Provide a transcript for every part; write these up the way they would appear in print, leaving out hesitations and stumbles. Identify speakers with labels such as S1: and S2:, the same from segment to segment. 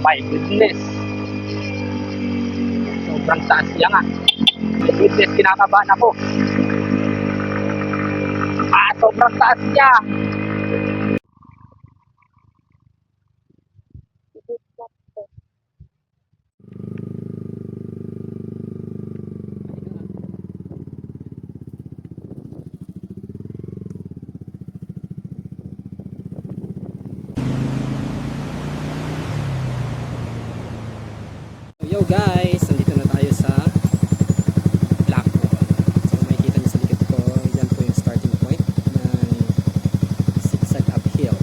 S1: My goodness. Sobrang taas niya nga. My goodness, kinakabahan ako. Sobrang taas niya.
S2: Yo guys, nandito na tayo sa Blackwall. So makikita niyo sa likod ko, yan po yung starting point ng zigzag uphill.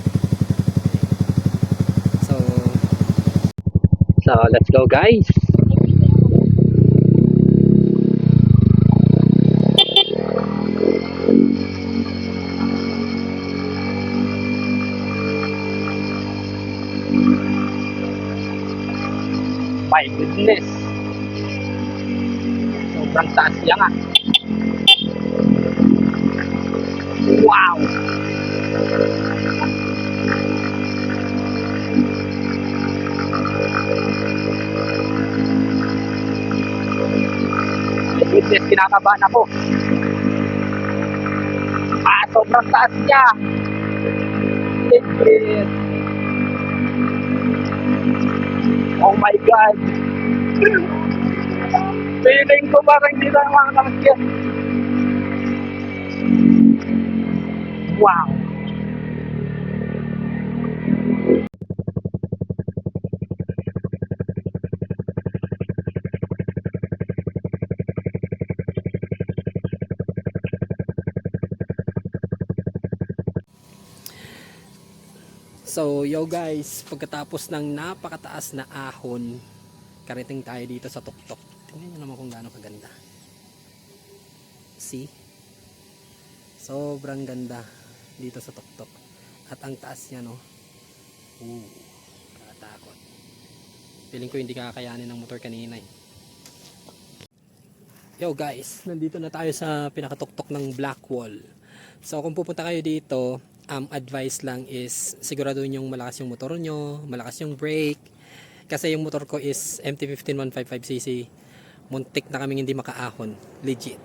S2: So let's go guys.
S1: My goodness. Sobrang taas niya nga. Wow. My goodness, kinakabahan ako. Sobrang taas niya. Oh my God. Feeling ko parang hindi na makakakit. Wow.
S2: So yo guys, pagkatapos ng napakataas na ahon, karating tayo dito sa tuktok. Tingnan niyo naman kung gaano kaganda. See? Sobrang ganda dito sa tuktok. At ang taas niya, no? Kakatakot. Feeling ko hindi kakayanin ng motor kanina eh. Yo guys, nandito na tayo sa pinakatuktok ng Blackwall. So kung pupunta kayo dito, advice lang is siguraduhin yung malakas yung motor nyo, malakas yung brake. Kasi yung motor ko is MT-15 155cc. Muntik na kaming hindi makaahon. Legit.